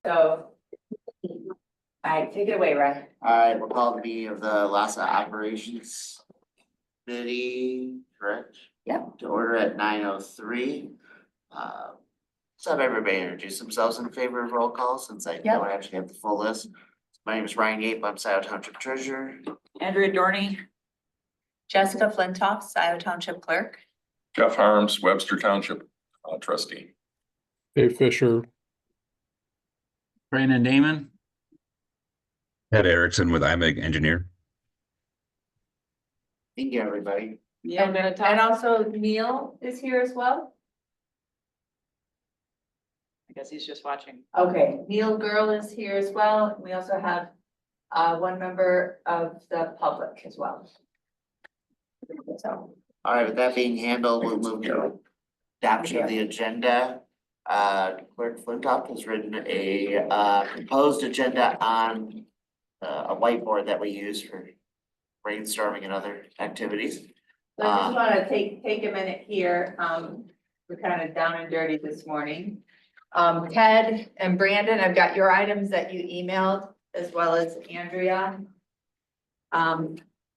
So. All right, take it away, Ryan. All right, we'll call the meeting of the Lhasa Operations Committee, correct? Yep. To order at 9:03. Let's have everybody introduce themselves in favor of roll call, since I don't actually have the full list. My name is Ryan Yape, I'm Scioto Township Treasurer. Andrea Dorney. Jessica Flintoff, Scioto Township Clerk. Jeff Harms, Webster Township Trustee. Dave Fisher. Brandon Damon. Ted Erickson with IMEG Engineer. Thank you, everybody. Neil And Benetton. also Neil is here as well. I guess he's just watching. Okay, Neil Girl is here as well. We also have one member of the public as well. So, All right, with that being handled, we'll move to adoption of the agenda. Clerk Flintoff has written a proposed agenda on a whiteboard that we use for brainstorming and other activities. so I just wanna take a minute here. We're kind of down and dirty this morning. Ted and Brandon, I've got your items that you emailed as well as Andrea.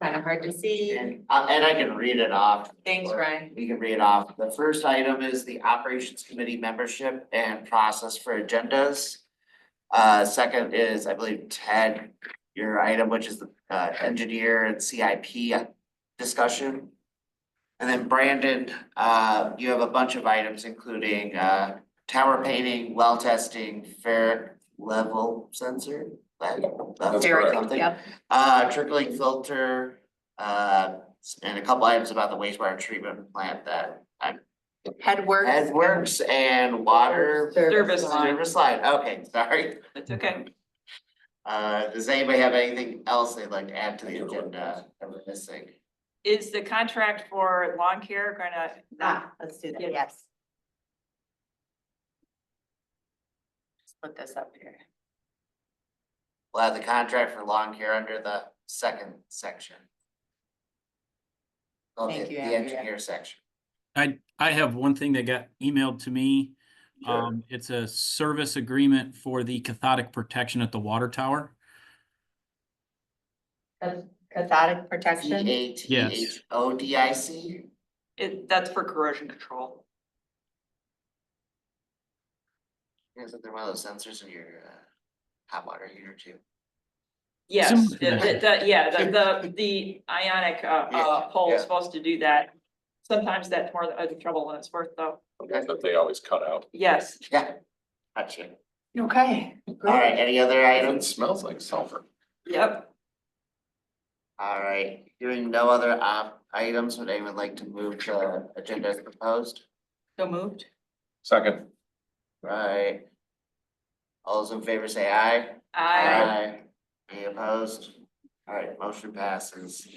Kind of hard to see. And I can read it off. Thanks, Ryan. We can read it off. The first item is the Operations Committee membership and process for agendas. Second is, I believe, Ted, your item, which is the engineer and CIP discussion. And then Brandon, you have a bunch of items, including tower painting, well testing, ferric level sensor. That's Derek, something. yep. Trickling filter, and a couple items about the wastewater treatment plant that Headworks. works and water Service line. service line. Okay, sorry. It's okay. Does anybody have anything else they'd like to add to the agenda that we're missing? Is the contract for lawn care gonna? Let's do that, Yeah. yes. Let's put this up here. We'll have the contract for lawn care under the second section. Oh, Thank the you, Andrea. engineer section. I have one thing that got emailed to me. Sure. It's a service agreement for the cathodic protection at the water tower. Cathodic protection. CATHODIC. That's for corrosion control. Isn't there one of those sensors in your hot water heater too? Yes, Similar to that. the ionic Yeah, pole is yeah. supposed to do that. Sometimes that's more trouble than it's worth though. That they always cut out. Yes. Yeah. Gotcha. Okay. All right, any other It items? smells like sulfur. Yep. All right, hearing no other items, would anyone like to move the agenda as proposed? So moved. Second. Right. All those in favor say aye. Any opposed? All right, motion passes.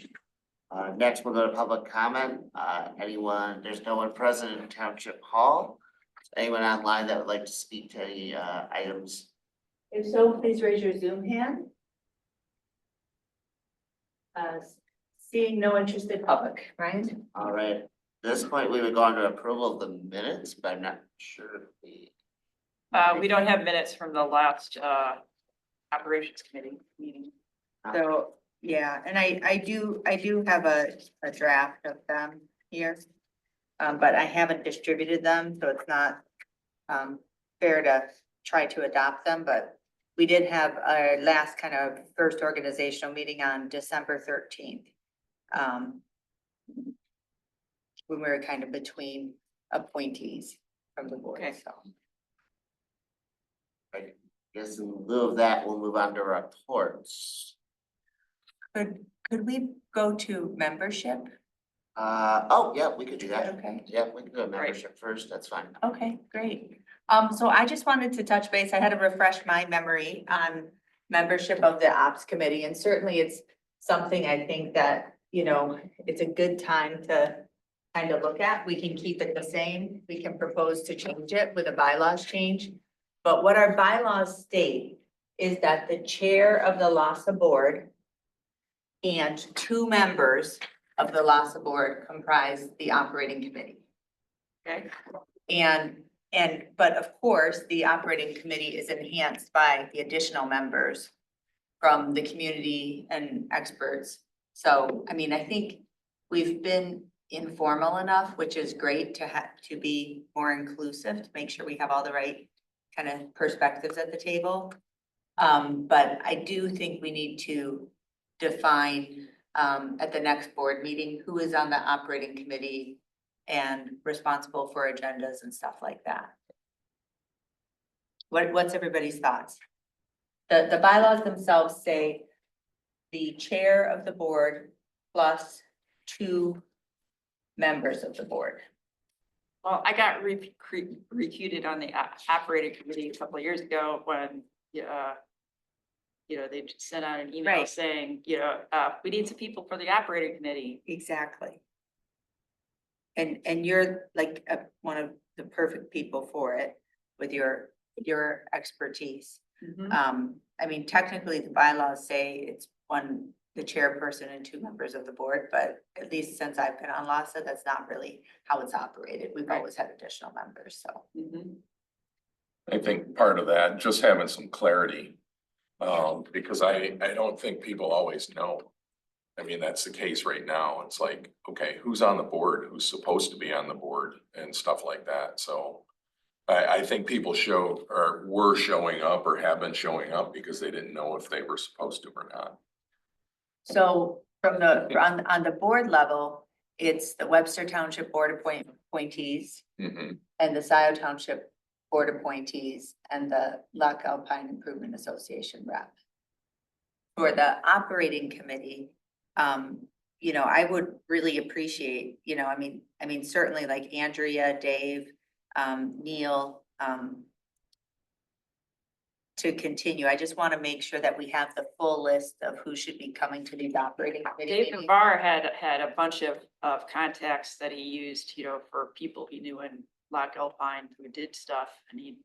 Next, we'll go to public comment. Anyone, there's no one present in Township Hall. Anyone online that would like to speak to any items? If so, please raise your Zoom hand. Seeing no interested public, Ryan? All right, at this point, we would go on to approval of the minutes, but I'm not sure if We don't have minutes from the last operations committee meeting. So, yeah, and I do have a draft of them here. But I haven't distributed them, so it's not fair to try to adopt them, but we did have our last kind of first organizational meeting on December 13th. When we were kind of between appointees from the board, Okay. so. I guess in lieu of that, we'll move on to reports. Could we go to membership? Oh, yeah, we could do that. Okay. Yeah, we can do a membership first, that's fine. Okay, great. So I just wanted to touch base. I had to refresh my memory on membership of the ops committee, and certainly it's something I think that, you know, it's a good time to kind of look at. We can keep it the same. We can propose to change it with a bylaws change. But what our bylaws state is that the chair of the LASA board and 2 members of the LASA board comprise the operating committee. Okay. And but of course, the operating committee is enhanced by the additional members from the community and experts. So, I mean, I think we've been informal enough, which is great to be more inclusive, to make sure we have all the right kind of perspectives at the table. But I do think we need to define, at the next board meeting, who is on the operating committee and responsible for agendas and stuff like that. What's everybody's thoughts? The bylaws themselves say the chair of the board plus 2 members of the board. Well, I got recruited on the operating committee a couple of years ago when, they sent out an email Right. saying, we need some people for the operating committee. Exactly. And you're like one of the perfect people for it with your expertise. I mean, technically the bylaws say it's the chairperson and 2 members of the board, but at least since I've been on LASA, that's not really how it's operated. We've Right. always had additional members, so. I think part of that, just having some clarity, because I don't think people always know. I mean, that's the case right now. It's like, okay, who's on the board, who's supposed to be on the board and stuff like that, so. I think people were showing up or have been showing up because they didn't know if they were supposed to or not. So from on the board level, it's the Webster Township Board appointees Mhm. and the Scioto Township Board appointees and the Loch Alpine Improvement Association rep. For the operating committee, I would really appreciate, I mean, certainly like Andrea, Dave, Neil, to continue. I just want to make sure that we have the full list of who should be coming to these operating committee Dave meetings. Navarre had a bunch of contacts that he used, for people he knew in Loch Alpine who did stuff, and he,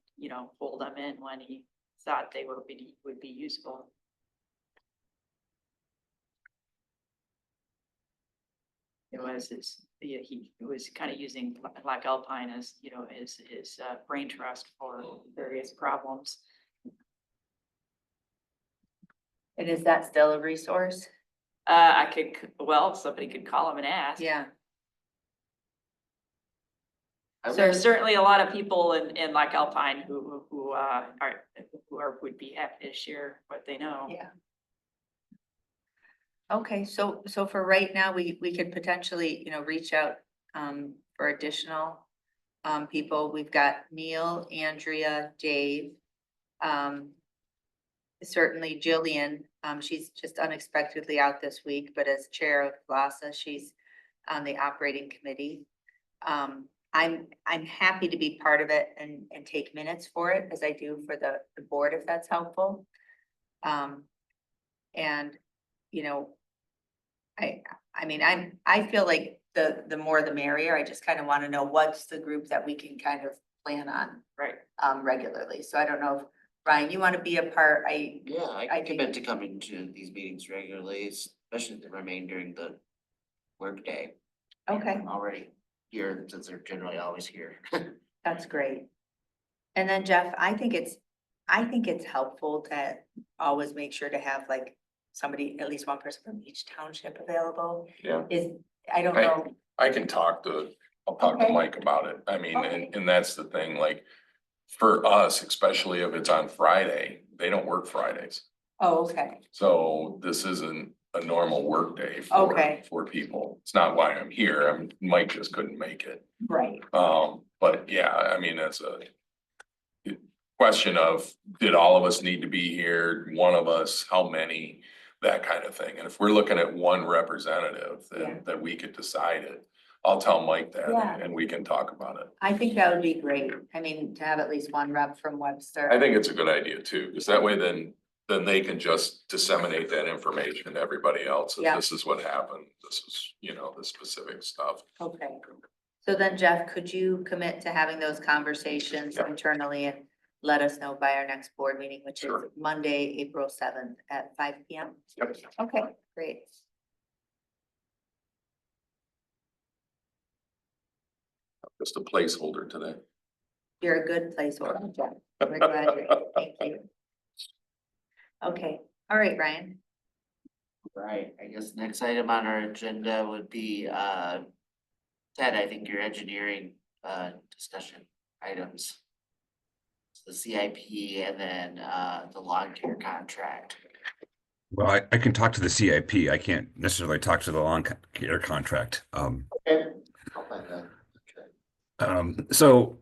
pulled them in when he thought they would be useful. He was kind of using Loch Alpine as, his brain trust for various problems. And is that still a resource? Somebody could call him and ask. Yeah. There's certainly a lot of people in Loch Alpine who would be happy to share what they know. Yeah. Okay, so for right now, we could potentially, reach out for additional people. We've got Neil, Andrea, Dave. Certainly Jillian, she's just unexpectedly out this week, but as chair of LASA, she's on the operating committee. I'm happy to be part of it and take minutes for it, as I do for the board, if that's helpful. And I feel like the more the merrier. I just kind of want to know what's the group that we can kind of plan on Right. regularly. So I don't know if Ryan, you want to be a part? Yeah, I I can commit to coming to these meetings regularly, especially if they remain during the workday. Okay, I'm already here since they're generally always here. that's great. And then Jeff, I think it's helpful to always make sure to have like somebody, at least one person from each township available. Yeah. I don't know. I'll talk to Okay. Mike about it. I mean, Okay. and that's the thing, like, for us, especially if it's on Friday, they don't work Fridays. Oh, okay, So this isn't a normal work day Okay. for people. It's not why I'm here. Mike just couldn't make it. right. But yeah, I mean, it's a question of, did all of us need to be here? One of us, how many? That kind of thing. And if we're looking at one representative, Yeah. then that we could decide it. I'll tell Mike that Yeah. and we can talk about it. I think that would be great. I mean, to have at least one rep from Webster. I think it's a good idea too, because that way then they can just disseminate that information to everybody else. That Yeah. This is what happened. This is, the specific stuff. Okay. So then Jeff, could you commit to having those conversations Yeah. internally and let us know by our next board meeting, which is Sure. Monday, April 7th at 5 PM? Yep. Okay, great. Just a placeholder today. You're a good placeholder, Jeff. We're glad you're here. Thank you. Okay, all right, Ryan. Right, I guess next item on our agenda would be, Ted, I think your engineering, discussion items. The CIP and then, the lawn care contract. Well, I can talk to the CIP. I can't necessarily talk to the lawn care contract. Okay. I'll find that. Okay. So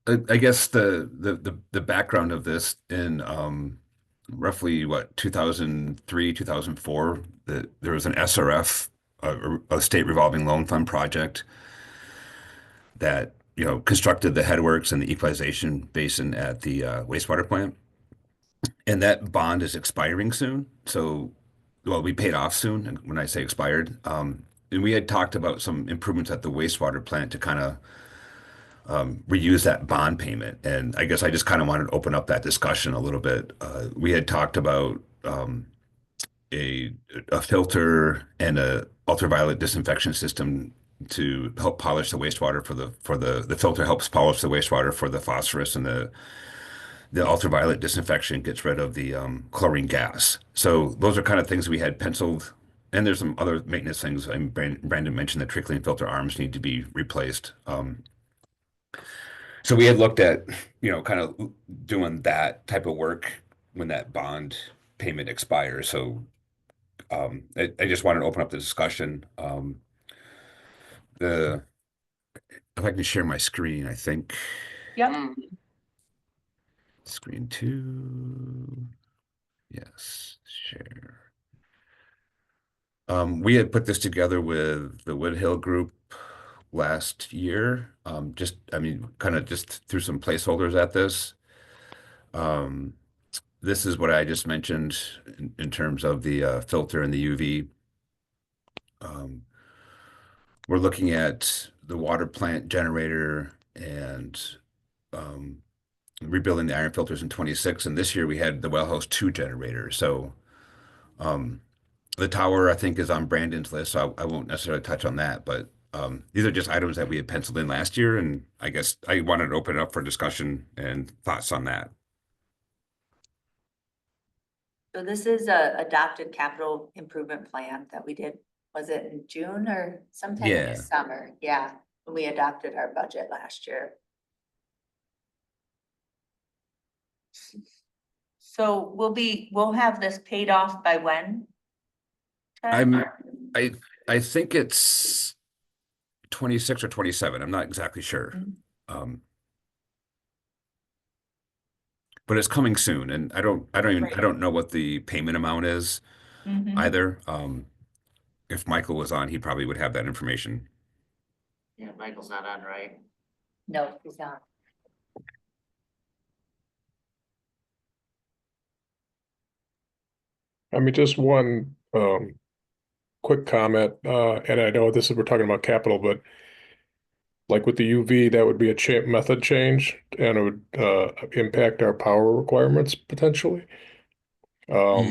I guess the background of this in roughly what 2003, 2004, that there was an SRF, a state revolving loan fund project that constructed the headworks and the equalization basin at the wastewater plant. And that bond is expiring soon. So, well, we paid off soon. And when I say expired, and we had talked about some improvements at the wastewater plant to kind of reuse that bond payment. And I guess I just kind of wanted to open up that discussion a little bit. We had talked about a filter and a ultraviolet disinfection system to help polish the wastewater the filter helps polish the wastewater for the phosphorus, and the ultraviolet disinfection gets rid of the chlorine gas. So those are kind of things we had penciled. And there's some other maintenance things. Brandon mentioned the trickling filter arms need to be replaced. So we had looked at, kind of doing that type of work when that bond payment expires. So I just wanted to open up the discussion. If I can share my screen, I think. Yep. Screen 2. Yes, share. We had put this together with the Woodhill group last year. Kind of just threw some placeholders at this. This is what I just mentioned in terms of the filter and the UV. We're looking at the water plant generator and rebuilding the iron filters in 26. And this year we had the Wellhouse 2 generator. So the tower, I think, is on Brandon's list, so I won't necessarily touch on that. But these are just items that we had penciled in last year. And I guess I wanted to open it up for discussion and thoughts on that. So this is a adopted capital improvement plan that we did, was it in June or sometime in Yeah. the summer? Yeah, when we adopted our budget last year. So we'll have this paid off by when? Ted? I think it's 26 or 27. I'm not exactly sure. But it's coming soon, and I don't know what the payment amount is either. If Michael was on, he probably would have that information. Yeah, Michael's not on, right? No, he's not. I mean, just one quick comment, and I know we're talking about capital, but like with the UV, that would be a method change, and it would impact our power requirements potentially. A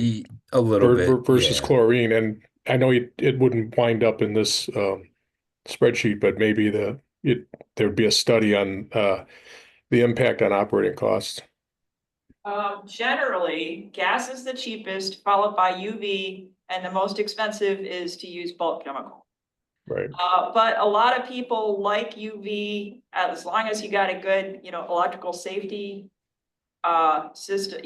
little bit, Versus yeah. chlorine, and I know it wouldn't wind up in this spreadsheet, but maybe there'd be a study on the impact on operating costs. Generally, gas is the cheapest, followed by UV, and the most expensive is to use bulk chemical. Right. But a lot of people like UV, as long as you got a good, electrical safety system,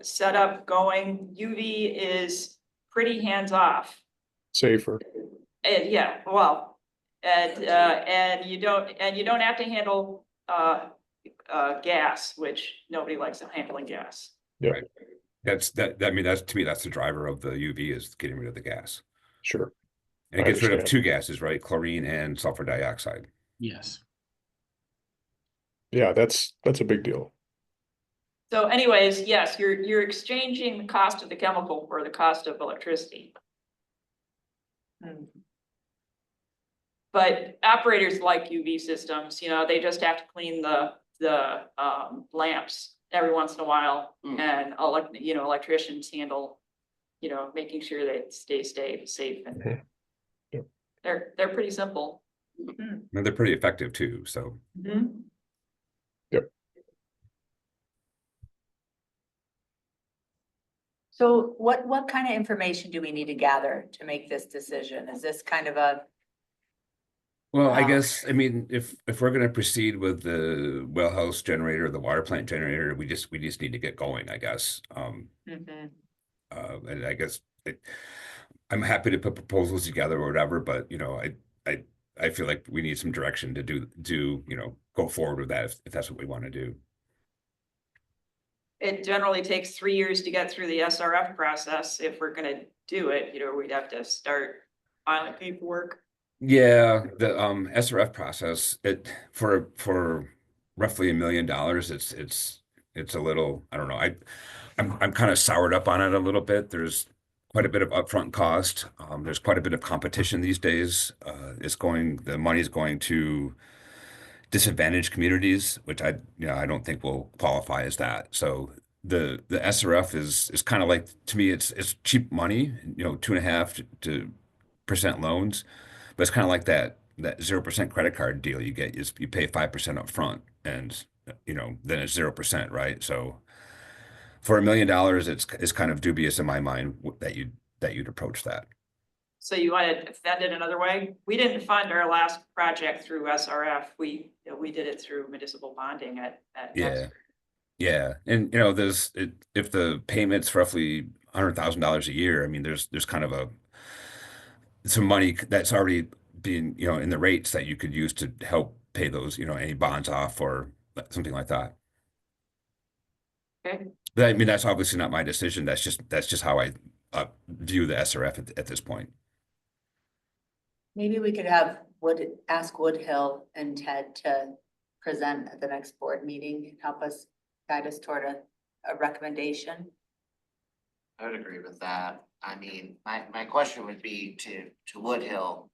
setup going. UV is pretty hands off. Safer. And yeah, well, and you don't have to handle gas, which nobody likes handling gas. Yeah. Right. I mean, that's to me, that's the driver of the UV, is getting rid of the gas. Sure. And it I gets rid of understand. 2 gases, right? Chlorine and sulfur dioxide. Yes. Yeah, that's a big deal. So anyways, yes, you're exchanging the cost of the chemical for the cost of electricity. But operators like UV systems, they just have to clean the lamps every once in a while, and electricians handle, making sure they stay safe, and Yep. they're pretty simple. And they're pretty effective too. So So what kind of information do we need to gather to make this decision? Is this kind of a, Well, I Wow. guess, I mean, if we're gonna proceed with the well house generator, the water plant generator, we just need to get going, I guess. Mhm. And I guess I'm happy to put proposals together or whatever, but you know, I feel like we need some direction to do, you know, go forward with that if that's what we want to do. It generally takes 3 years to get through the SRF process. If we're gonna do it, we'd have to start filing paperwork. Yeah, the SRF process, it for roughly $1 million, it's a little, I don't know. I'm kind of soured up on it a little bit. There's quite a bit of upfront cost. There's quite a bit of competition these days. The money's going to disadvantaged communities, which I don't think will qualify as that. So the SRF is kind of like, to me, it's cheap money, 2.5 to percent loans, but it's kind of like that 0% credit card deal you get is you pay 5% up front and then it's 0%, right? So for $1 million, it's kind of dubious in my mind that you'd approach that. So you want to fund it another way? We didn't fund our last project through SRF. We did it through municipal bonding at Yeah. Next. Yeah, and if the payment's roughly $100,000 a year, I mean, there's kind of some money that's already being, in the rates that you could use to help pay those, any bonds off or something like that. Okay. But I mean, that's obviously not my decision. That's just how I view the SRF at this point. Maybe we could ask Woodhill and Ted to present at the next board meeting and help us guide us toward a recommendation. I would agree with that. I mean, my question would be to Woodhill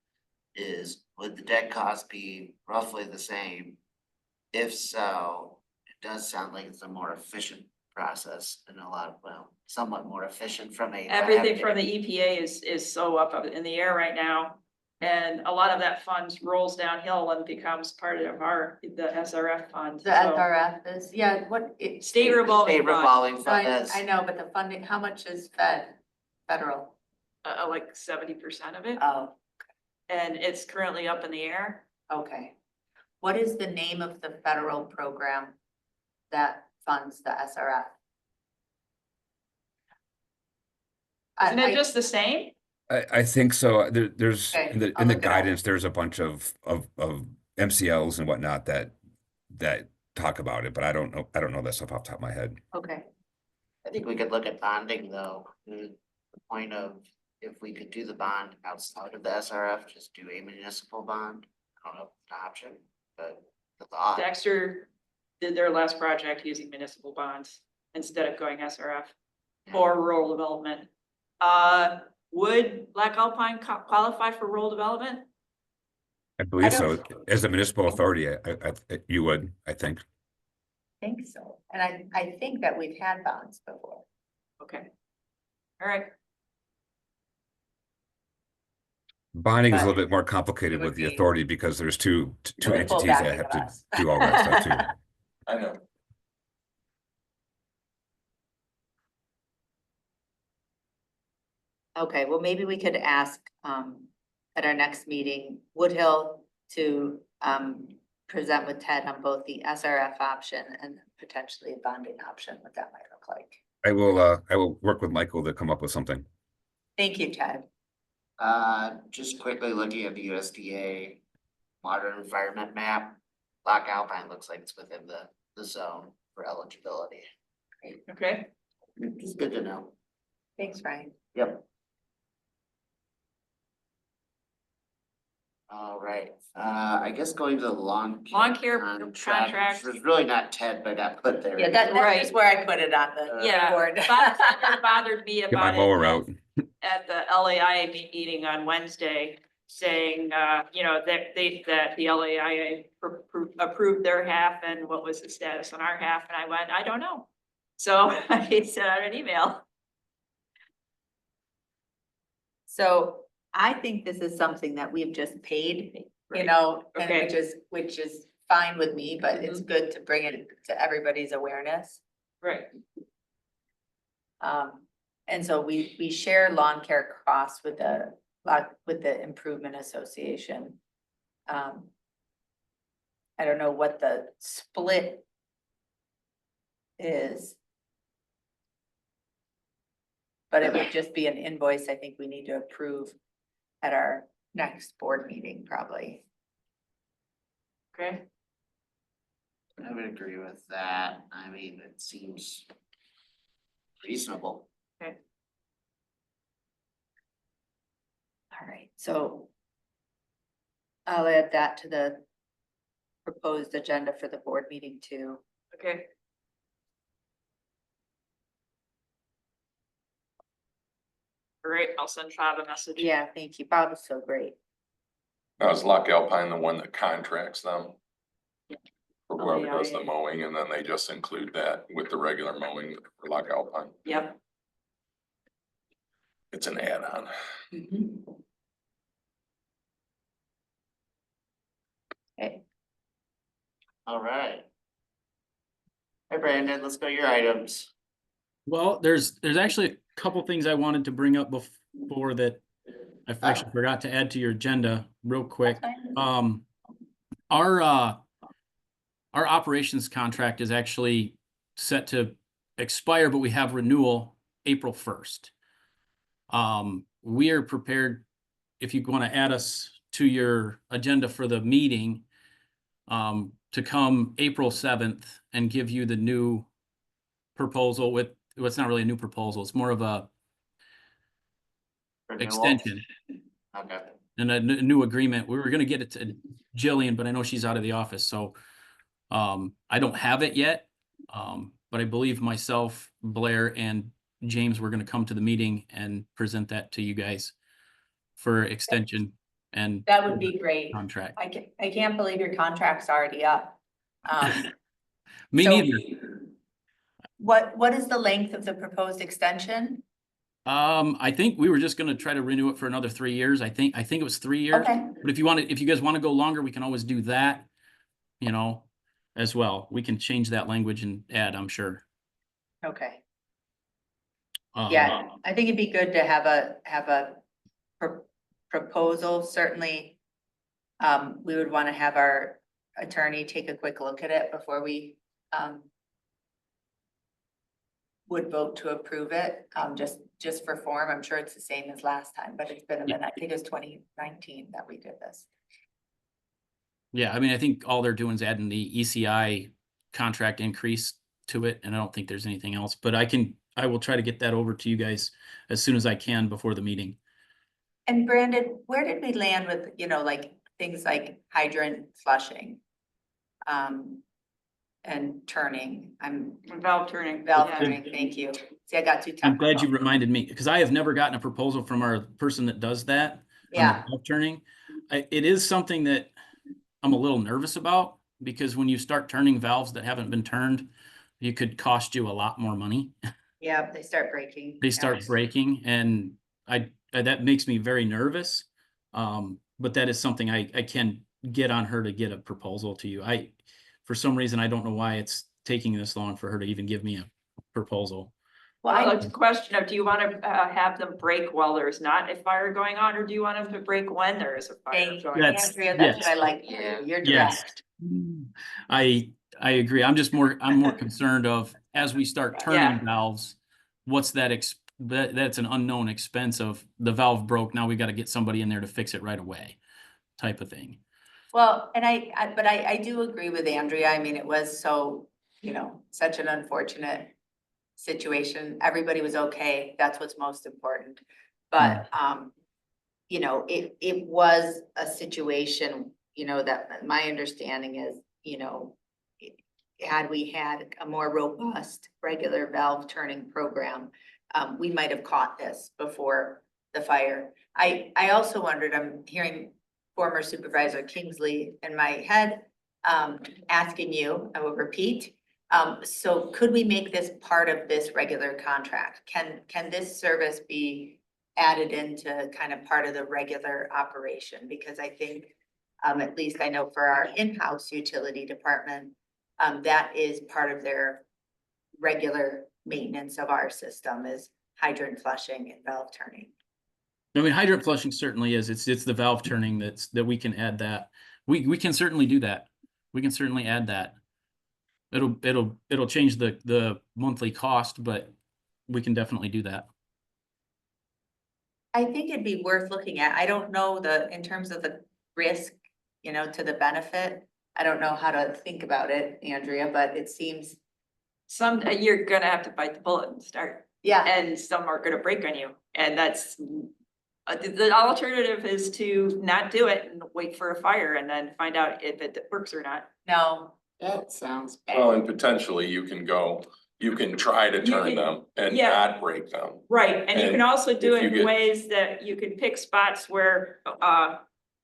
is, would the debt cost be roughly the same? If so, it does sound like it's a more efficient process and somewhat more efficient from a. Everything from the EPA is so up in the air right now. And a lot of that funds rolls downhill and becomes part of the SRF fund. The SRF is, yeah, State revolving State fund, revolving So fund I is. know, but the funding, how much is federal? like 70% of it. Oh, And it's currently up in the air. okay. What is the name of the federal program that funds the SRF? Isn't it just the same? I think so. There's Okay, in I'll the look it up. guidance, there's a bunch of MCLs and whatnot that talk about it, but I don't know that stuff off the top of my head. Okay, I think we could look at bonding though, the point of if we could do the bond outside of the SRF, just do a municipal bond. I don't know if it's an option, but the thought. Dexter did their last project using municipal bonds instead of going SRF or rural development. Would Black Alpine qualify for rural development? I believe so. don't- As a municipal authority, you would, I think. think so. And I think that we've had bonds before. Okay. All right. Bonding is a But little bit more complicated it would with the be- authority because there's two With full entities that backing have of to us. do all that stuff too. I know. Okay, well, maybe we could ask at our next meeting, Woodhill to present with Ted on both the SRF option and potentially a bonding option, what that might look like. I will work with Michael to come up with something. Thank you, Ted. Just quickly looking at the USDA modern environment map, Loch Alpine looks like it's within the zone for eligibility. Okay. It's good to know. Thanks, Ryan. Yep. All right, I guess going to the lawn care contract. which was really not Ted, but I got put there. Yeah, that's just where I put it on the Yeah, board. it bothered me Get my about mower it out. at the LAIA meeting on Wednesday, saying, that the LAIA approved their half and what was the status on our half, and I went, I don't know. So I sent out an email. So I think this is something that we've just paid, Right. and Okay. which is fine with me, but it's good to bring it to everybody's awareness. Right. And so we share lawn care costs with the Improvement Association. I don't know what the split is. But it would just be an invoice I think we need to approve at our next board meeting, probably. Okay. I would agree with that. I mean, it seems reasonable. All right, so I'll add that to the proposed agenda for the board meeting too. Okay. Great, I'll send Bob a message. Yeah, thank you. Bob is so great. Now, is Loch Alpine the one that contracts them? Yeah. For Oh, whoever yeah, does yeah. the mowing, and then they just include that with the regular mowing for Loch Alpine. Yep. It's an add-on. Okay, All right. Hey Brandon, let's go your items. Well, there's actually a couple things I wanted to bring up before that I actually forgot to add to your agenda real quick. that's fine. Our operations contract is actually set to expire, but we have renewal April 1st. We are prepared, if you want to add us to your agenda for the meeting, to come April 7th and give you the new proposal with, well, it's not really a new proposal, it's more of a Renewal. extension Okay. and a new agreement. We were gonna get it to Jillian, but I know she's out of the office, so I don't have it yet. But I believe myself, Blair, and James were gonna come to the meeting and present that to you guys for extension and That would be great. contract. I can't believe your contract's already up. Me So- neither. What is the length of the proposed extension? I think we were just gonna try to renew it for another 3 years. I think it was 3 years. Okay, But if you guys want to go longer, we can always do that, as well. We can change that language and add, I'm sure. okay. Um, Yeah, I think it'd be good to have a proposal, certainly. We would want to have our attorney take a quick look at it before we, would vote to approve it, just for form. I'm sure it's the same as last time, but it's been a minute. I think it was 2019 that we did this. Yeah, I mean, I think all they're doing is adding the ECI contract increase to it, and I don't think there's anything else, but I will try to get that over to you guys as soon as I can before the meeting. And Brandon, where did we land with, like things like hydrant flushing? And turning, Valve turning. valve yeah. turning, thank you. See, I got too I'm glad you technical. reminded me, because I have never gotten a proposal from our person that does that. On the Yeah, valve turning. It is something that I'm a little nervous about, because when you start turning valves that haven't been turned, it could cost you a lot more money. yeah, they start breaking. They Yeah. start breaking, and that makes me very nervous. But that is something I can get on her to get a proposal to you. For some reason, I don't know why it's taking this long for her to even give me a proposal. Well, it's a question of, do you want to have them break while there's not a fire going on, or do you want them to break when there is a fire Thank you, going on? That's- Andrea, that's what I yes. like. Yeah. You're Yes. direct. I agree. I'm more concerned of, as we start turning valves, what's that's an unknown expense of the valve broke. Now we got to get somebody in there to fix it right away, type of thing. Well, and but I do agree with Andrea. I mean, it was so, such an unfortunate situation. Everybody was okay. That's what's most important. But, it was a situation, that my understanding is, had we had a more robust regular valve turning program, we might have caught this before the fire. I also wondered, I'm hearing former Supervisor Kingsley in my head, asking you, I will repeat. So could we make this part of this regular contract? Can this service be added into kind of part of the regular operation? Because I think, At least I know for our in-house utility department, that is part of their regular maintenance of our system is hydrant flushing and valve turning. I mean, hydrant flushing certainly is. It's the valve turning that we can add that. We can certainly do that. We can certainly add that. It'll change the monthly cost, but we can definitely do that. I think it'd be worth looking at. I don't know in terms of the risk, to the benefit. I don't know how to think about it, Andrea, but it seems, You're gonna have to bite the bullet and start, yeah, and some are gonna break on you, and that's. The alternative is to not do it and wait for a fire and then find out if it works or not. no, That sounds Well, bad. and potentially you can try to You turn can- them and yeah. not break them. Right, and you can And also do if you it in get- ways that you can pick spots where,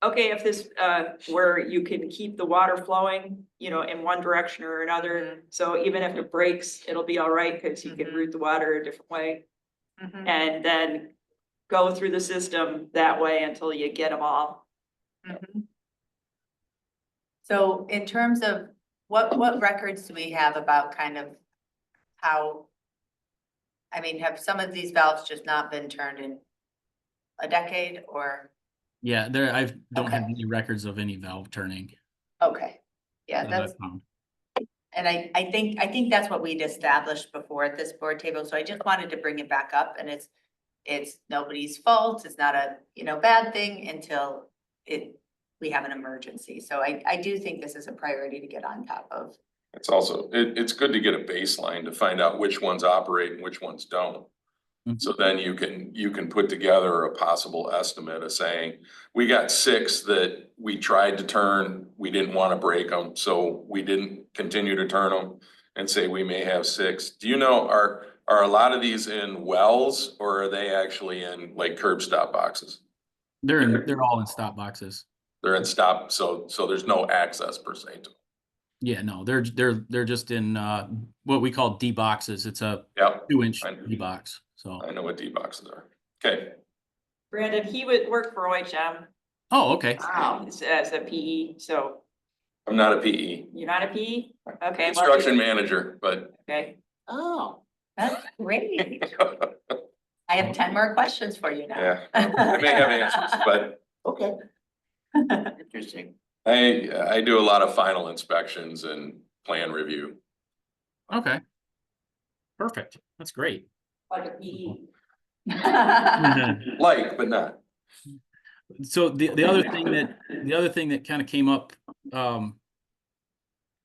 okay, if this, where you can keep the water flowing, in one direction or another. So even if it breaks, it'll be all right, because you can Mhm. route the water a different way. mhm, And then go through the system that way until you get them all. mhm. So in terms of what records do we have about kind of how, I mean, have some of these valves just not been turned in a decade or, Yeah, I don't have Okay. any records of any valve turning. okay. Yeah, that I've that's, found. and I think that's what we'd established before at this board table, so I just wanted to bring it back up, and it's nobody's fault, it's not a, bad thing until we have an emergency, so I do think this is a priority to get on top of. It's also, it's good to get a baseline to find out which ones operate and which ones don't. Mhm. So then you can put together a possible estimate of saying, we got 6 that we tried to turn, we didn't want to break them, so we didn't continue to turn them. And say we may have 6. Do you know, are a lot of these in wells or are they actually in like curb stop boxes? They're all in stop boxes. They're in stop, so there's no access per se to them. Yeah, no, they're just in what we call D boxes. It's a Yep, 2-inch I- D box. So I know what D boxes are. Okay, Brandon, he would work for OHM oh, okay. Wow. as a PE, so I'm not a PE, you're not a PE? Okay. well, construction manager, but Okay, Oh, That's great. I have 10 more questions for you now. yeah, I may have answers, but okay. Interesting. I do a lot of final inspections and plan review. Okay. Perfect. That's great. like a PE. Like, but not. So the other thing that kind of came up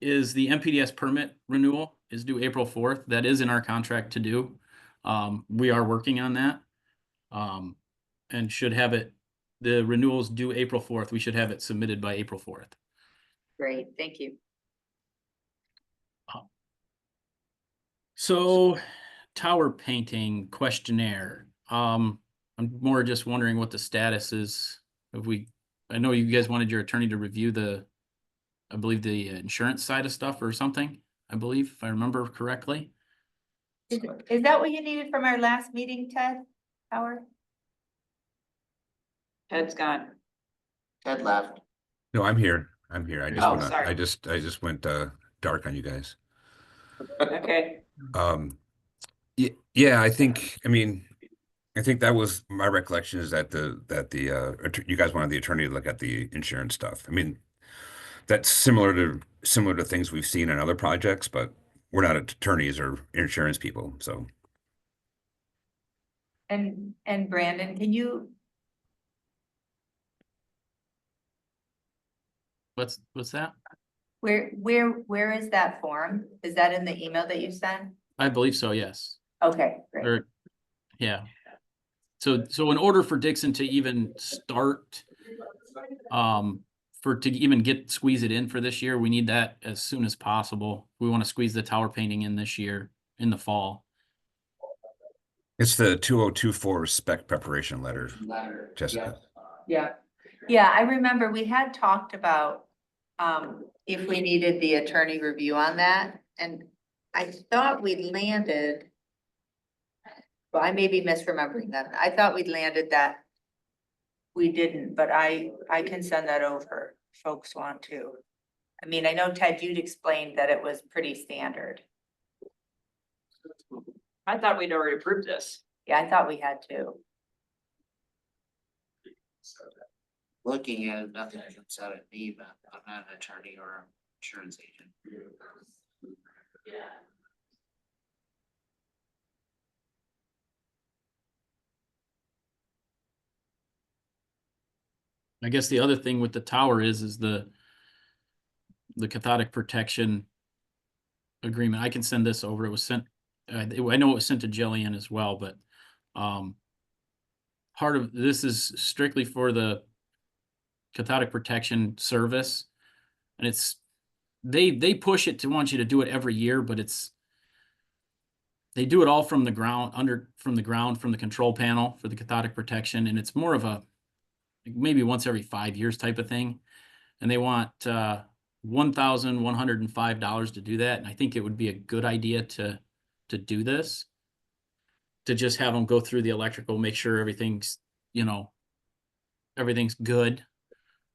is the MPDS permit renewal is due April 4th. That is in our contract to do. We are working on that. And should have the renewals due April 4th. We should have it submitted by April 4th. Great, thank you. So tower painting questionnaire. I'm more just wondering what the status is. I know you guys wanted your attorney to review I believe the insurance side of stuff or something, I believe, if I remember correctly. Is that what you needed from our last meeting, Ted? Howard? Ted's gone. Ted left. No, I'm here. I'm here. Oh, sorry. I just went dark on you guys. Okay, Yeah, I think that was my recollection is that you guys wanted the attorney to look at the insurance stuff. I mean, that's similar to things we've seen in other projects, but we're not attorneys or insurance people, so. And Brandon, can you, What's that? where is that form? Is that in the email that you sent? I believe so, yes. Okay, great. Or, yeah. So in order for Dixon to even start, to even squeeze it in for this year, we need that as soon as possible. We want to squeeze the tower painting in this year, in the fall. It's the 2024 spec preparation letter, Letter. Jessica. Yeah. Yeah, I remember we had talked about, if we needed the attorney review on that, and I thought we landed. Well, I may be misremembering that. I thought we'd landed that. We didn't, but I can send that over. folks want to. I mean, I know Ted, you'd explained that it was pretty standard. I thought we'd already approved this. Yeah, I thought we had to. Looking at it, nothing jumps out at me, but I'm not an attorney or an insurance agent. I guess the other thing with the tower is the cathodic protection agreement. I can send this over. It was sent, I know it was sent to Jillian as well, but part of this is strictly for the cathodic protection service. And it's, they push it to want you to do it every year, but they do it all from the ground, from the control panel for the cathodic protection. And it's more of a, maybe once every 5 years type of thing. And they want $1,105 to do that. And I think it would be a good idea to do this, to just have them go through the electrical, make sure everything's, everything's good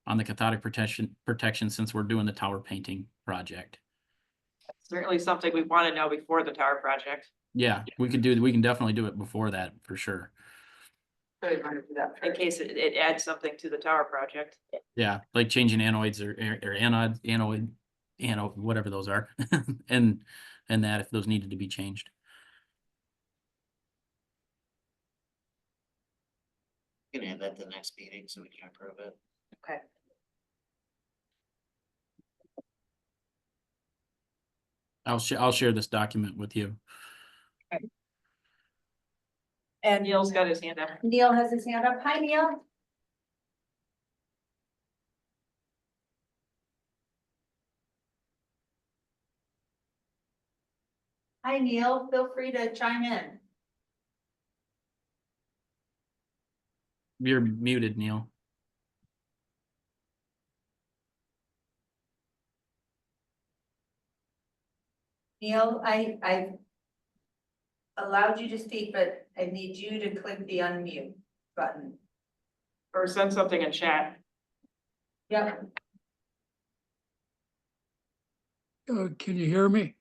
on the cathodic protection since we're doing the tower painting project. Certainly something we want to know before the tower project. Yeah, we can definitely do it before that for sure. Really wanted to do that In first. case it adds something to the tower project. Yeah, like changing anodes or anode, whatever those are. and that if those needed to be changed. You can add that to the next meeting so we can approve it. Okay. I'll share this document with you. And Neil's got his hand up. Neil has his hand up. Hi, Neil. Hi, Neil. Feel free to chime in. You're muted, Neil. Neil, I allowed you to speak, but I need you to click the unmute button. Or send something in chat. Yep. Can you hear me?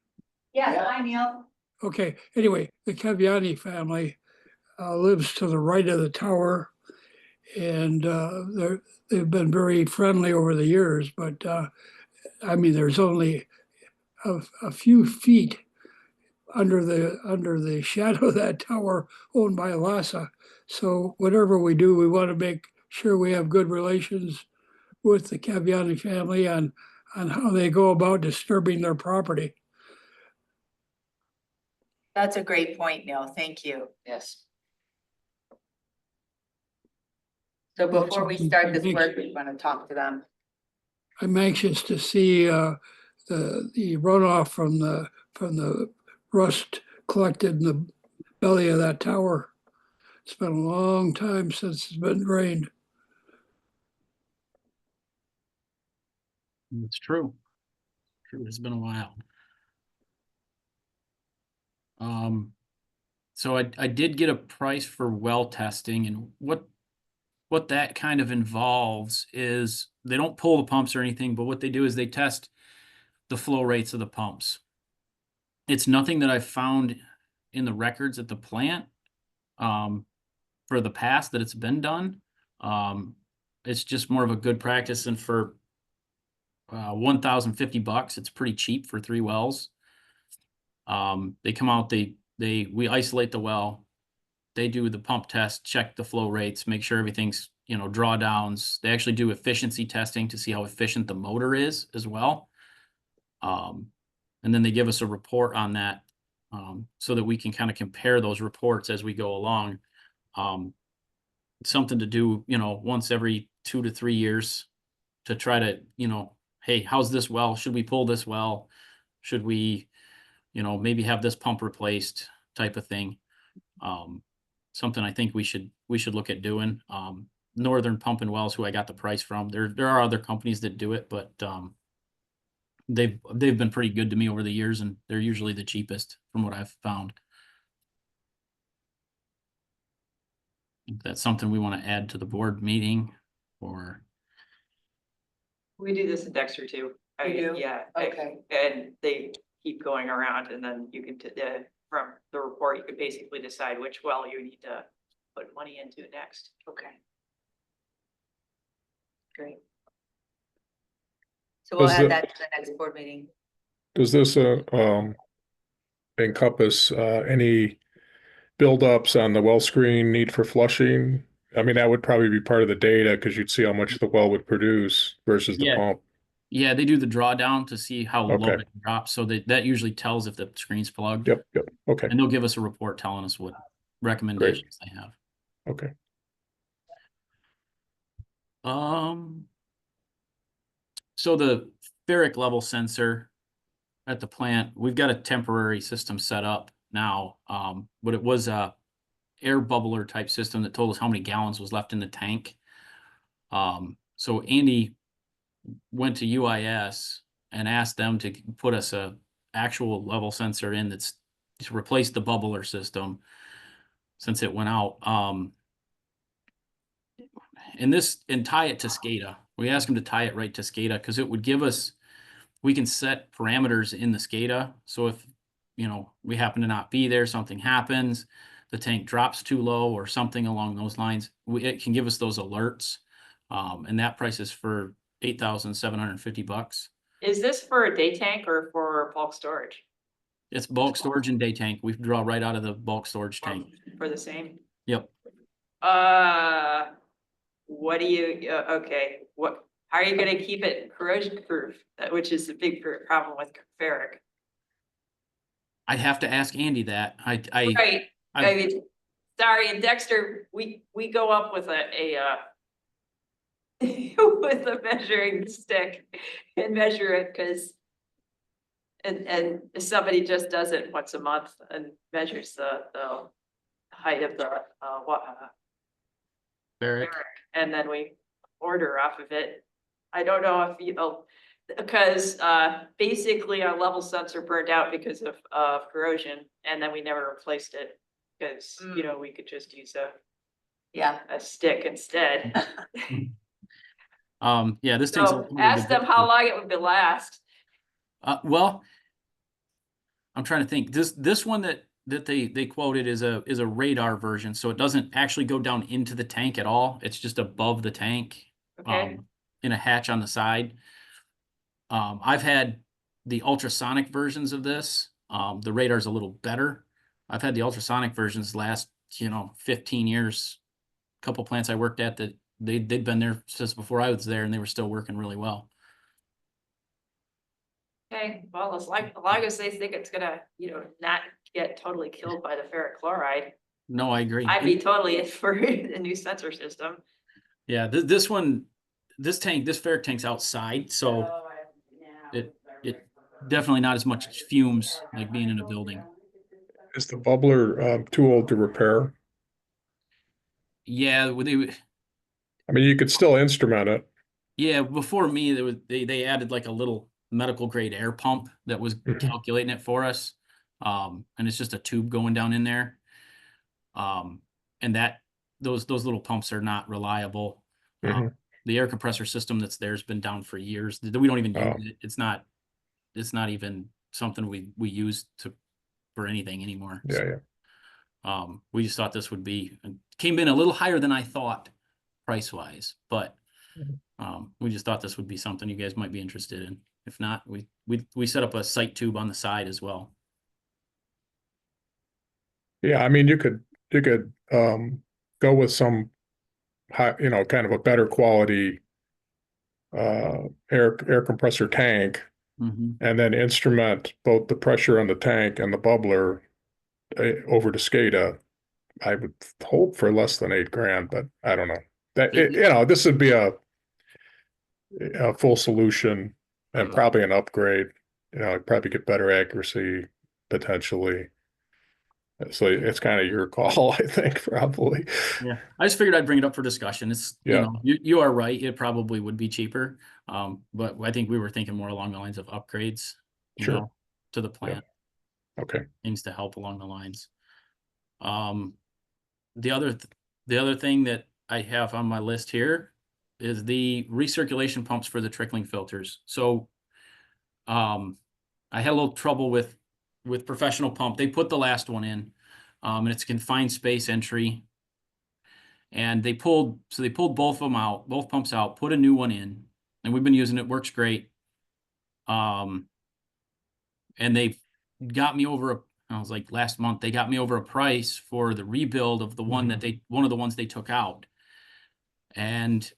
Yes, Yeah. hi, Neil. Okay, anyway, the Caviani family lives to the right of the tower. And they've been very friendly over the years, but I mean, there's only a few feet under the shadow of that tower owned by Lhasa. So whatever we do, we want to make sure we have good relations with the Caviani family on how they go about disturbing their property. That's a great point, Neil. Thank you. Yes. So before we start this Thanks. work, we want to talk to them. I'm anxious to see the runoff from the rust collected in the belly of that tower. It's been a long time since it's been drained. It's true. It's been a while. So I did get a price for well testing, and what that kind of involves is they don't pull the pumps or anything, but what they do is they test the flow rates of the pumps. It's nothing that I've found in the records at the plant for the past that it's been done. It's just more of a good practice, and for $1,050, it's pretty cheap for 3 wells. They come out, we isolate the well, they do the pump test, check the flow rates, make sure everything's, drawdowns. They actually do efficiency testing to see how efficient the motor is as well. And then they give us a report on that, so that we can kind of compare those reports as we go along. Something to do, once every 2 to 3 years to try to, hey, how's this well? Should we pull this well? Should we, maybe have this pump replaced type of thing. Something I think we should look at doing. Northern Pump and Wells, who I got the price from, there are other companies that do it, but they've been pretty good to me over the years, and they're usually the cheapest from what I've found. If that's something we want to add to the board meeting, or We do this in Dexter too. You do? Yeah. Okay. And they keep going around and then you can, from the report, you could basically decide which well you need to put money into next. Okay. Great. So we'll Does add it- that to the next board meeting. Does this encompass any buildups on the well screen, need for flushing? I mean, that would probably be part of the data because you'd see how much the well would produce versus the Yeah. pump. Yeah, they do the drawdown to see how low Okay. it drops, so that usually tells if the screen's plugged. Yep, okay, And they'll give us a report telling us what recommendations they have. okay. So the ferric level sensor at the plant, we've got a temporary system set up now. But it was a air bubbler type system that told us how many gallons was left in the tank. So Andy went to UIS and asked them to put us a actual level sensor in that's to replace the bubbler system since it went out. And tie it to SCADA. We asked him to tie it right to SCADA because it would give us, we can set parameters in the SCADA. So if, we happen to not be there, something happens, the tank drops too low or something along those lines, it can give us those alerts. And that price is for $8,750. Is this for a day tank or for bulk storage? It's bulk storage and day tank. We draw right out of the bulk storage tank. For the same? Yep. What do you, okay, how are you gonna keep it corrosion proof, which is a big problem with ferric? I'd have to ask Andy that. Right, I- I mean, sorry, in Dexter, we go up with with a measuring stick and measure it, cause and somebody just does it once a month and measures the height of the Ferric. and then we order off of it. I don't know if because basically our level sensor burned out because of corrosion, and then we never replaced it because we could just use Yeah. a stick instead. Yeah, this takes. So ask them how long it would last. Well, I'm trying to think. This one that they quoted is a radar version, so it doesn't actually go down into the tank at all. It's just above the tank, Okay. in a hatch on the side. I've had the ultrasonic versions of this. The radar's a little better. I've had the ultrasonic versions last, 15 years. A couple plants I worked at that they'd been there since before I was there, and they were still working really well. Okay, well, as long as they think it's gonna, not get totally killed by the ferric chloride, No, I agree. I'd be totally in for a new sensor system. Yeah, this ferric tank's outside, so it definitely not as much fumes like being in a building. Is the bubbler too old to repair? Yeah, I mean, you could still instrument it. yeah, before me, they added like a little medical grade air pump that was Mhm. calculating it for us. And it's just a tube going down in there. And those little pumps are not reliable. Mhm. The air compressor system that's there has been down for years. We don't even Oh. use it. It's not even something we use for anything anymore. Yeah, yeah. We just thought this came in a little higher than I thought price wise, but we just thought this would be something you guys might be interested in. If not, we set up a sight tube on the side as well. Yeah, I mean, you could go with some high, kind of a better quality air compressor tank, Mhm. and then instrument both the pressure on the tank and the bubbler over to SCADA. I would hope for less than $8,000, but I don't know. This would be a full solution and probably an upgrade. Probably get better accuracy potentially. So it's kind of your call, I think, probably. Yeah, I just figured I'd bring it up for discussion. It's, Yeah. You are right. It probably would be cheaper. But I think we were thinking more along the lines of upgrades, Sure. to the plant, Okay. things to help along the lines. The other thing that I have on my list here is the recirculation pumps for the trickling filters. So, I had a little trouble with Professional Pump. They put the last one in, and it's confined space entry. And they pulled both of them out, both pumps out, put a new one in, and we've been using it, works great. And they got me over I was like last month, they got me over a price for the rebuild of the one that one of the ones they took out. And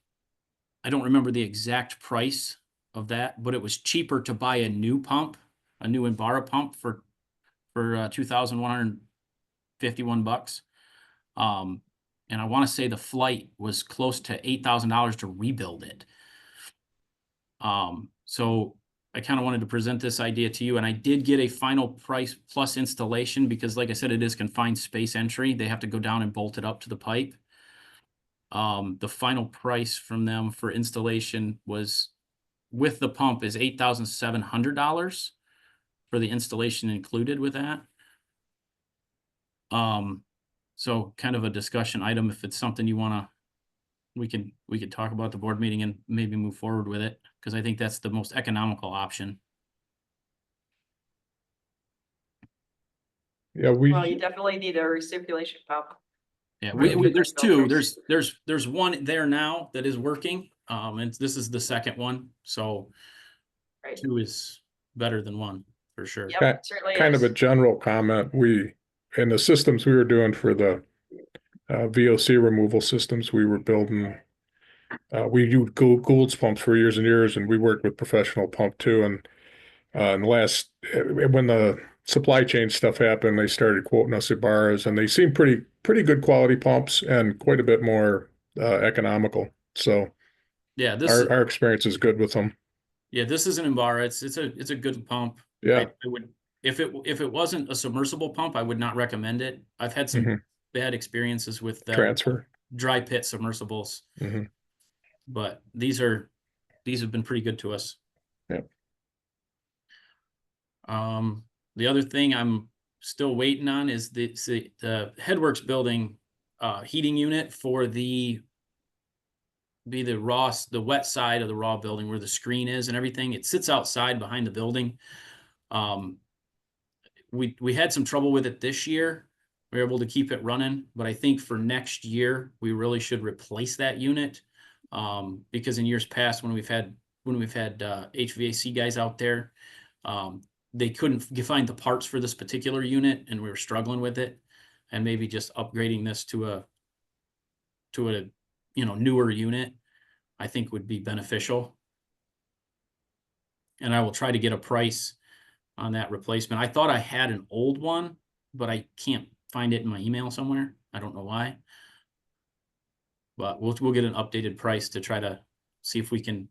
I don't remember the exact price of that, but it was cheaper to buy a new pump, a new Embara pump for $2,151. And I want to say the flight was close to $8,000 to rebuild it. So I kind of wanted to present this idea to you, and I did get a final price plus installation because, like I said, it is confined space entry. They have to go down and bolt it up to the pipe. The final price from them for installation was, with the pump, is $8,700 for the installation included with that. So kind of a discussion item. If it's something you want to, we could talk about the board meeting and maybe move forward with it, because I think that's the most economical option. Yeah, Well, you definitely need a recirculation pump. Yeah, Right. there's two. Filters. There's one there now that is working. And this is the second one. So Right. two is better than one for sure. Yep, certainly kind of is. a general comment. In the systems we were doing for the VOC removal systems, we were building. We used Gould's pumps for years and years, and we worked with Professional Pump too. And in the last, when the supply chain stuff happened, they started quoting us Ibaras, and they seem pretty good quality pumps and quite a bit more economical. So Yeah, our experience is good with them. yeah, this is an Embara. It's a good pump. Yeah. I would, if it wasn't a submersible pump, I would not recommend it. I've had some bad experiences with Transfer. dry pit submersibles. But these have been pretty good to us. Yeah. The other thing I'm still waiting on is the Headworks building heating unit for the wet side of the raw building where the screen is and everything. It sits outside behind the building. We had some trouble with it this year. We were able to keep it running, but I think for next year we really should replace that unit. Because in years past, when we've had HVAC guys out there, they couldn't find the parts for this particular unit, and we were struggling with it. And maybe just upgrading this to a newer unit, I think would be beneficial. And I will try to get a price on that replacement. I thought I had an old one, but I can't find it in my email somewhere. I don't know why. But we'll get an updated price to try to see if we can,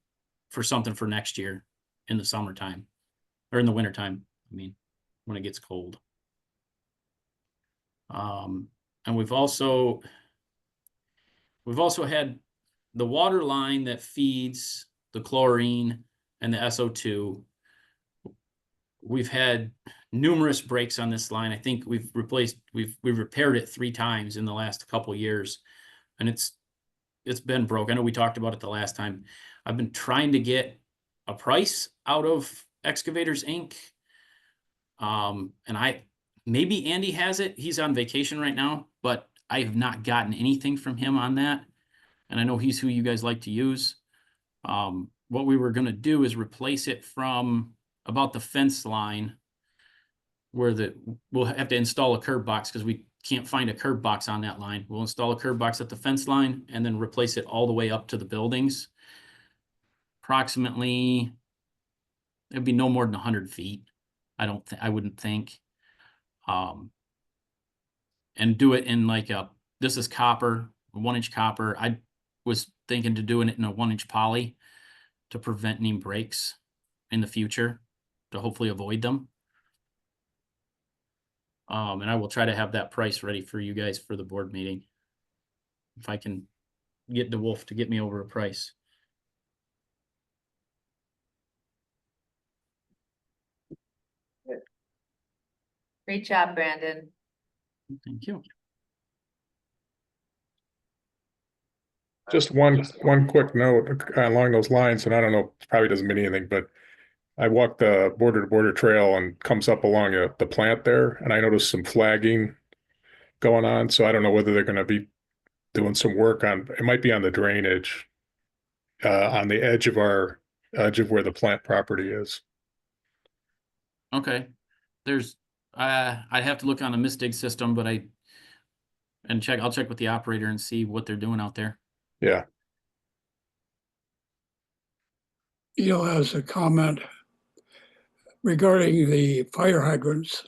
for something for next year in the summertime or in the wintertime. I mean, when it gets cold. And we've also had the water line that feeds the chlorine and the SO2. We've had numerous breaks on this line. I think we've repaired it 3 times in the last couple years, and it's been broke. I know we talked about it the last time. I've been trying to get a price out of Excavators Inc. And maybe Andy has it. He's on vacation right now, but I have not gotten anything from him on that. And I know he's who you guys like to use. What we were going to do is replace it from about the fence line where we'll have to install a curb box because we can't find a curb box on that line. We'll install a curb box at the fence line and then replace it all the way up to the buildings. Approximately, it'd be no more than 100 feet. I wouldn't think. And do it in this is copper, 1-inch copper. I was thinking to doing it in a 1-inch poly to prevent any breaks in the future, to hopefully avoid them. And I will try to have that price ready for you guys for the board meeting. If I can get DeWolf to get me over a price. Great job, Brandon. Thank you. Just one quick note along those lines, and I don't know, probably doesn't mean anything, but I walked the border to border trail and comes up along the plant there, and I noticed some flagging going on. So I don't know whether they're going to be doing some work on, it might be on the drainage on the edge of where the plant property is. Okay, there's, I'd have to look on the Mistig system, but I'll check with the operator and see what they're doing out there. Yeah. Neil has a comment regarding the fire hydrants.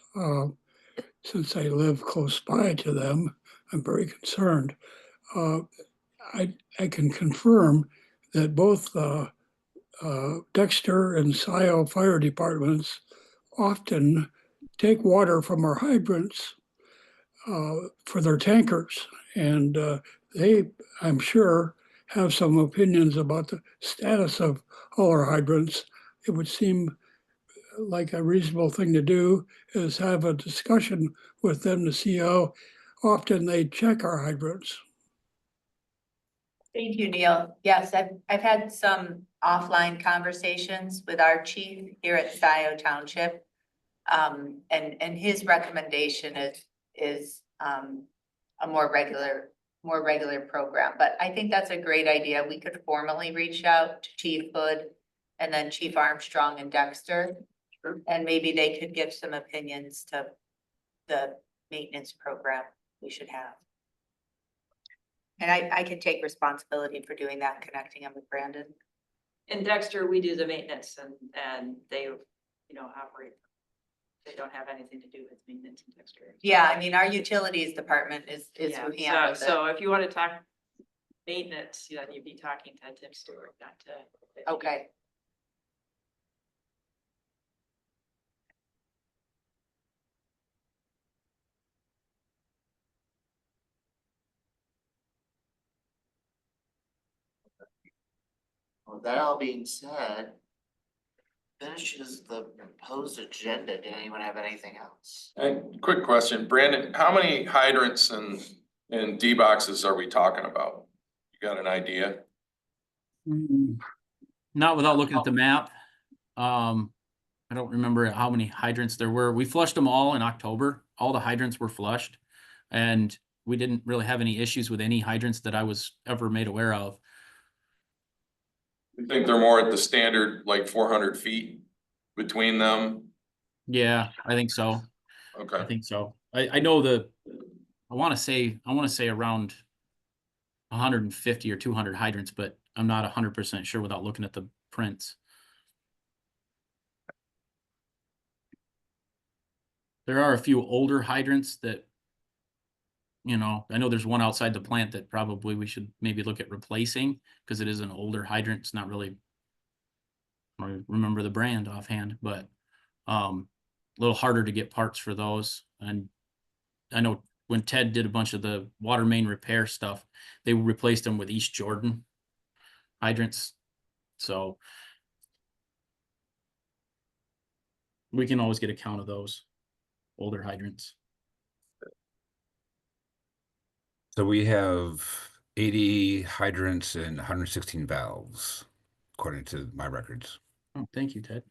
Since I live close by to them, I'm very concerned. Uh, I can confirm that both Dexter and Scioto fire departments often take water from our hydrants for their tankers. And they, I'm sure, have some opinions about the status of all our hydrants. It would seem like a reasonable thing to do is have a discussion with them to see how often they check our hydrants. Thank you, Neil. Yes, I've had some offline conversations with our chief here at Scioto Township. And his recommendation is a more regular program, but I think that's a great idea. We could formally reach out to Chief Hood and then Chief Armstrong and Dexter. And maybe they could give some opinions to the maintenance program we should have. And I can take responsibility for doing that, connecting them with Brandon. In Dexter, we do the maintenance and they, operate. They don't have anything to do with maintenance in Dexter. Yeah, I mean, our utilities department is Yeah, who handles it. so if you want to talk maintenance, then you'd be talking to Tim Stewart, not to. Okay. Well, that all being said, finishes the proposed agenda. Did anyone have anything else? And quick question, Brandon, how many hydrants and D boxes are we talking about? You got an idea? Not without looking at the map. I don't remember how many hydrants there were. We flushed them all in October. All the hydrants were flushed. And we didn't really have any issues with any hydrants that I was ever made aware of. You think they're more at the standard, like 400 feet between them? Yeah, I think so. I Okay, think so. I know I want to say around 150 or 200 hydrants, but I'm not 100% sure without looking at the prints. There are a few older hydrants that, I know there's one outside the plant that probably we should maybe look at replacing because it is an older hydrant. It's not really, I don't remember the brand offhand, but a little harder to get parts for those. And I know when Ted did a bunch of the water main repair stuff, they replaced them with East Jordan hydrants. So we can always get a count of those older hydrants. So we have 80 hydrants and 116 valves, according to my records. Oh, thank you, Ted.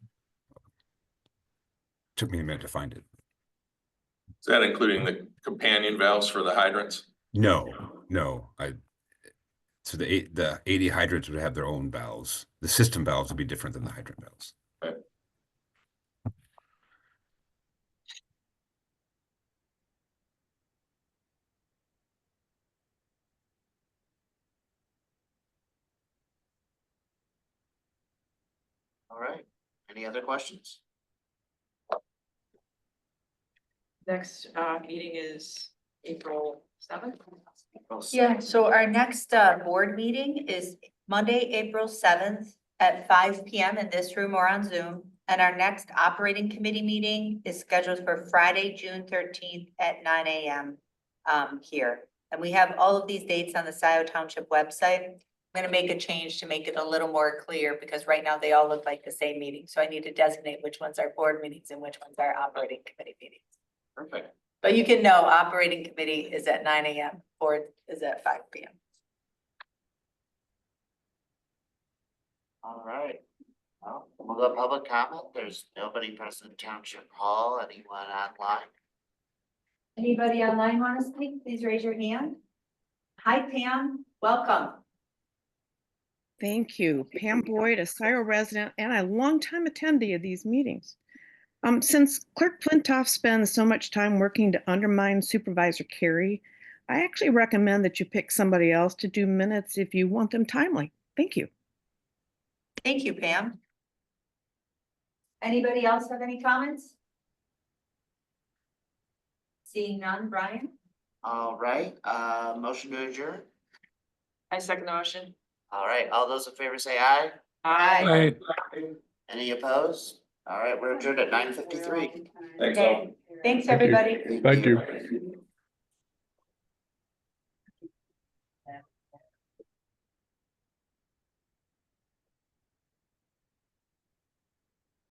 Took me a minute to find it. is that including the companion valves for the hydrants? No. So the 80 hydrants would have their own valves. The system valves would be different than the hydrant valves. Okay. All right, any other questions? Next meeting is April 7th. Yeah, so our next board meeting is Monday, April 7th at 5 PM in this room or on Zoom. And our next operating committee meeting is scheduled for Friday, June 13th at 9 AM here. And we have all of these dates on the Scioto Township website. I'm gonna make a change to make it a little more clear because right now they all look like the same meeting. So I need to designate which ones are board meetings and which ones are operating committee meetings. Perfect. But you can know operating committee is at 9 AM, board is at 5 PM. All right. Well, we'll go public comment. There's nobody present in Township Hall. Anyone online? Anybody online want to speak? Please raise your hand. Hi Pam, welcome. Thank you. Pam Boyd, a Sciro resident and a longtime attendee of these meetings. Since Clerk Flintoff spends so much time working to undermine Supervisor Carey, I actually recommend that you pick somebody else to do minutes if you want them timely. Thank you. Thank you, Pam. Anybody else have any comments? Seeing none, Brian? All right, motion to adjourn. I second the motion. All right, all those in favor say aye. Aye. Any opposed? All right, we're adjourned at 9:53. Thanks, Okay. Thanks, everybody. Thank you.